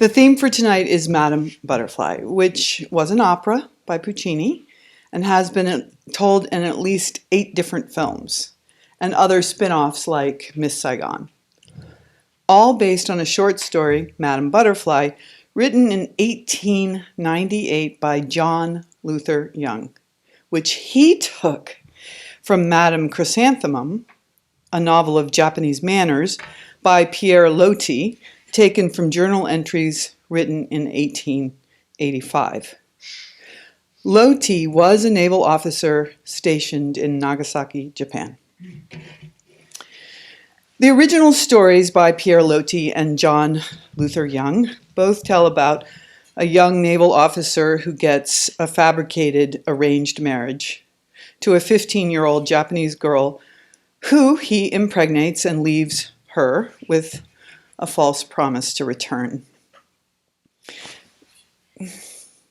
The theme for tonight is Madame Butterfly, which was an opera by Puccini and has been told in at least 8 different films and other spin-offs like Miss Saigon. All based on a short story, Madame Butterfly, written in 1898 by John Luther Young, which he took from Madame Chrysanthemum, a novel of Japanese manners by Pierre Loti, taken from journal entries written in 1885. Loti was a naval officer stationed in Nagasaki, Japan. The original stories by Pierre Loti and John Luther Young both tell about a young naval officer who gets a fabricated arranged marriage to a 15-year-old Japanese girl who he impregnates and leaves her with a false promise to return.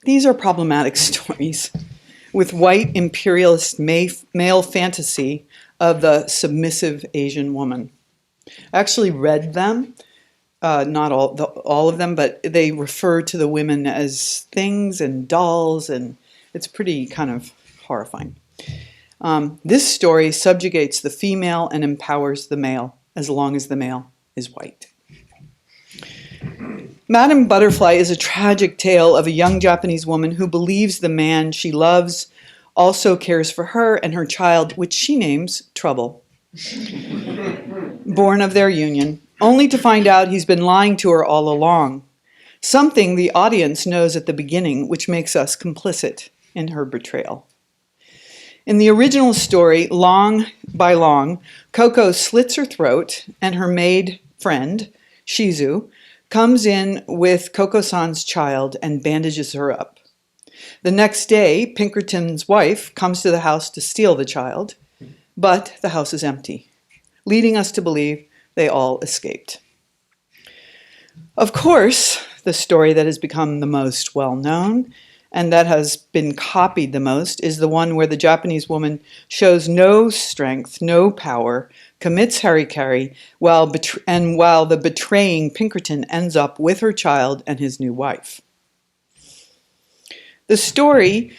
These are problematic stories with white imperialist male fantasy of the submissive Asian woman. I actually read them, not all of them, but they refer to the women as things and dolls, and it's pretty kind of horrifying. This story subjugates the female and empowers the male, as long as the male is white. Madame Butterfly is a tragic tale of a young Japanese woman who believes the man she loves also cares for her and her child, which she names Trouble, born of their union, only to find out he's been lying to her all along, something the audience knows at the beginning, which makes us complicit in her betrayal. In the original story, long by long, Coco slits her throat, and her maid friend, Shizu, comes in with Coco-san's child and bandages her up. The next day, Pinkerton's wife comes to the house to steal the child, but the house is empty, leading us to believe they all escaped. Of course, the story that has become the most well-known and that has been copied the most is the one where the Japanese woman shows no strength, no power, commits harikari, while the betraying Pinkerton ends up with her child and his new wife. The story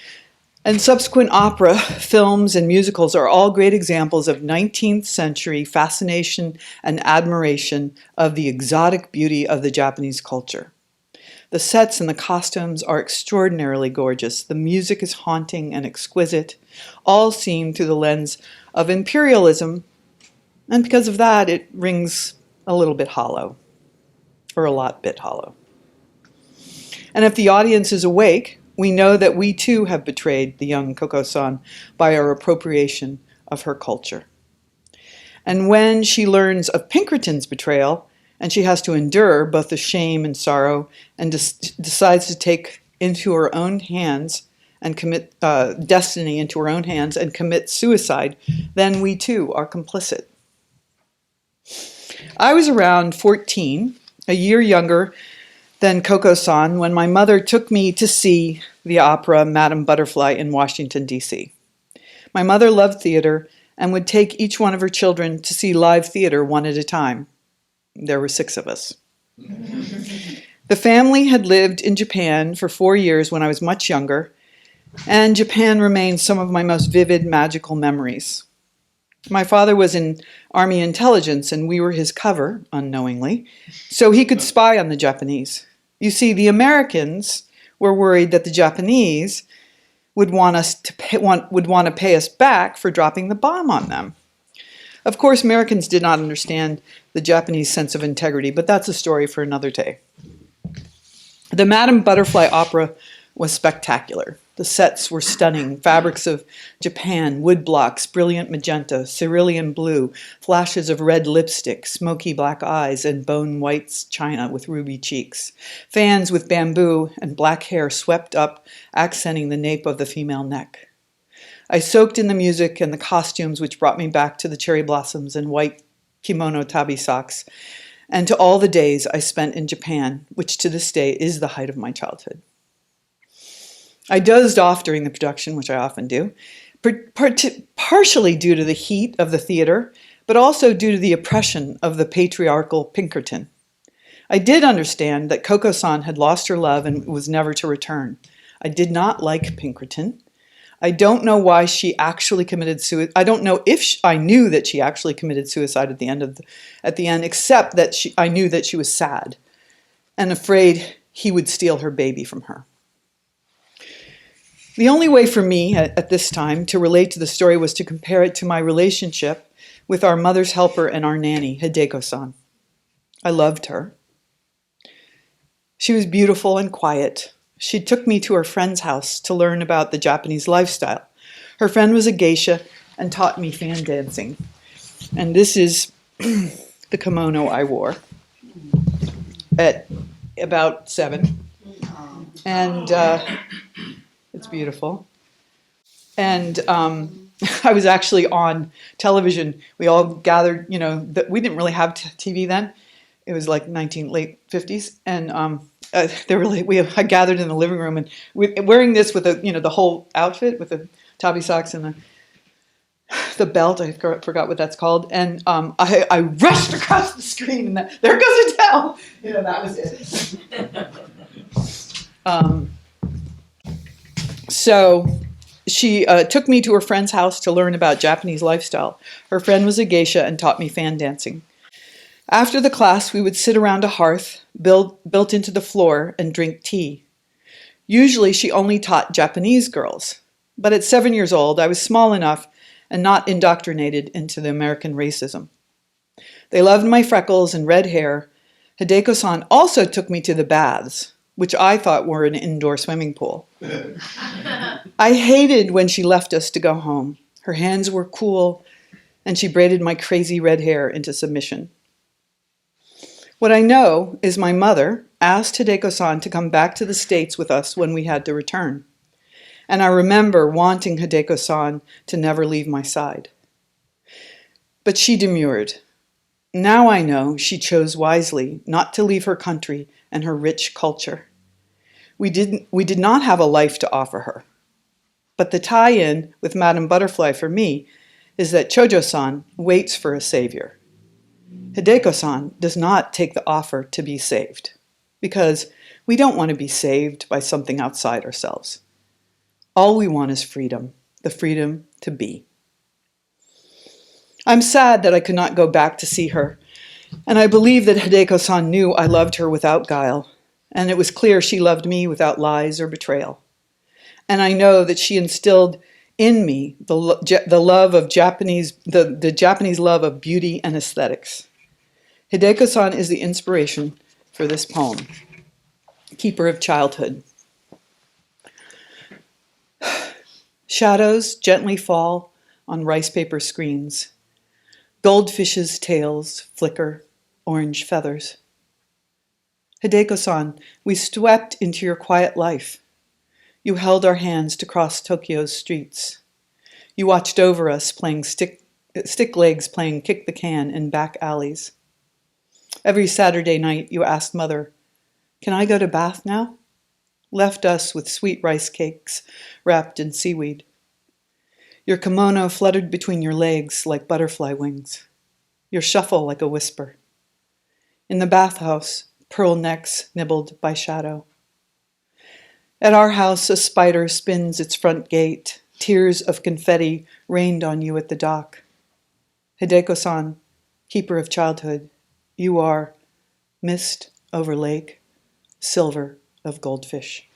and subsequent opera, films, and musicals are all great examples of 19th century fascination and admiration of the exotic beauty of the Japanese culture. The sets and the costumes are extraordinarily gorgeous. The music is haunting and exquisite, all seen through the lens of imperialism, and because of that, it rings a little bit hollow, or a lot bit hollow. And if the audience is awake, we know that we too have betrayed the young Coco-san by our appropriation of her culture. And when she learns of Pinkerton's betrayal, and she has to endure both the shame and sorrow, and decides to take into her own hands and commit destiny into her own hands and commit suicide, then we too are complicit. I was around 14, a year younger than Coco-san, when my mother took me to see the opera Madame Butterfly in Washington, D.C. My mother loved theater and would take each one of her children to see live theater one at a time. There were 6 of us. The family had lived in Japan for 4 years when I was much younger, and Japan remains some of my most vivid, magical memories. My father was in Army intelligence, and we were his cover, unknowingly, so he could spy on the Japanese. You see, the Americans were worried that the Japanese would want to pay us back for dropping the bomb on them. Of course, Americans did not understand the Japanese sense of integrity, but that's a story for another day. The Madame Butterfly opera was spectacular. The sets were stunning, fabrics of Japan, wood blocks, brilliant magenta, cerulean blue, flashes of red lipstick, smoky black eyes, and bone white china with ruby cheeks. Fans with bamboo and black hair swept up, accenting the nape of the female neck. I soaked in the music and the costumes, which brought me back to the cherry blossoms and white kimono tabi socks, and to all the days I spent in Japan, which to this day is the height of my childhood. I dozed off during the production, which I often do, partially due to the heat of the theater, but also due to the oppression of the patriarchal Pinkerton. I did understand that Coco-san had lost her love and was never to return. I did not like Pinkerton. I don't know why she actually committed suicide. I don't know if I knew that she actually committed suicide at the end, except that I knew that she was sad and afraid he would steal her baby from her. The only way for me at this time to relate to the story was to compare it to my relationship with our mother's helper and our nanny, Hideko-san. I loved her. She was beautiful and quiet. She took me to her friend's house to learn about the Japanese lifestyle. Her friend was a geisha and taught me fan dancing. And this is the kimono I wore at about 7. And it's beautiful. And I was actually on television. We all gathered, we didn't really have TV then. It was like late 50s. And I gathered in the living room and wearing this with the whole outfit with the tabi socks and the belt. I forgot what that's called. And I rushed across the screen and there goes Adele. That was it. So she took me to her friend's house to learn about Japanese lifestyle. Her friend was a geisha and taught me fan dancing. After the class, we would sit around a hearth built into the floor and drink tea. Usually she only taught Japanese girls, but at 7 years old, I was small enough and not indoctrinated into the American racism. They loved my freckles and red hair. Hideko-san also took me to the baths, which I thought were an indoor swimming pool. I hated when she left us to go home. Her hands were cool, and she braided my crazy red hair into submission. What I know is my mother asked Hideko-san to come back to the States with us when we had to return. And I remember wanting Hideko-san to never leave my side. But she demurred. Now I know she chose wisely not to leave her country and her rich culture. We did not have a life to offer her. But the tie-in with Madame Butterfly for me is that Chojo-san waits for a savior. Hideko-san does not take the offer to be saved, because we don't want to be saved by something outside ourselves. All we want is freedom, the freedom to be. I'm sad that I could not go back to see her, and I believe that Hideko-san knew I loved her without guile, and it was clear she loved me without lies or betrayal. And I know that she instilled in me the love of the Japanese love of beauty and aesthetics. Hideko-san is the inspiration for this poem, Keeper of Childhood. Shadows gently fall on rice paper screens. Goldfishes' tails flicker orange feathers. Hideko-san, we swept into your quiet life. You held our hands to cross Tokyo's streets. You watched over us playing stick legs playing kick the can in back alleys. Every Saturday night you asked Mother, "Can I go to bath now?" Left us with sweet rice cakes wrapped in seaweed. Your kimono fluttered between your legs like butterfly wings. Your shuffle like a whisper. In the bathhouse, pearl necks nibbled by shadow. At our house, a spider spins its front gate. Tears of confetti rained on you at the dock. Hideko-san, keeper of childhood, you are mist over lake, silver of goldfish.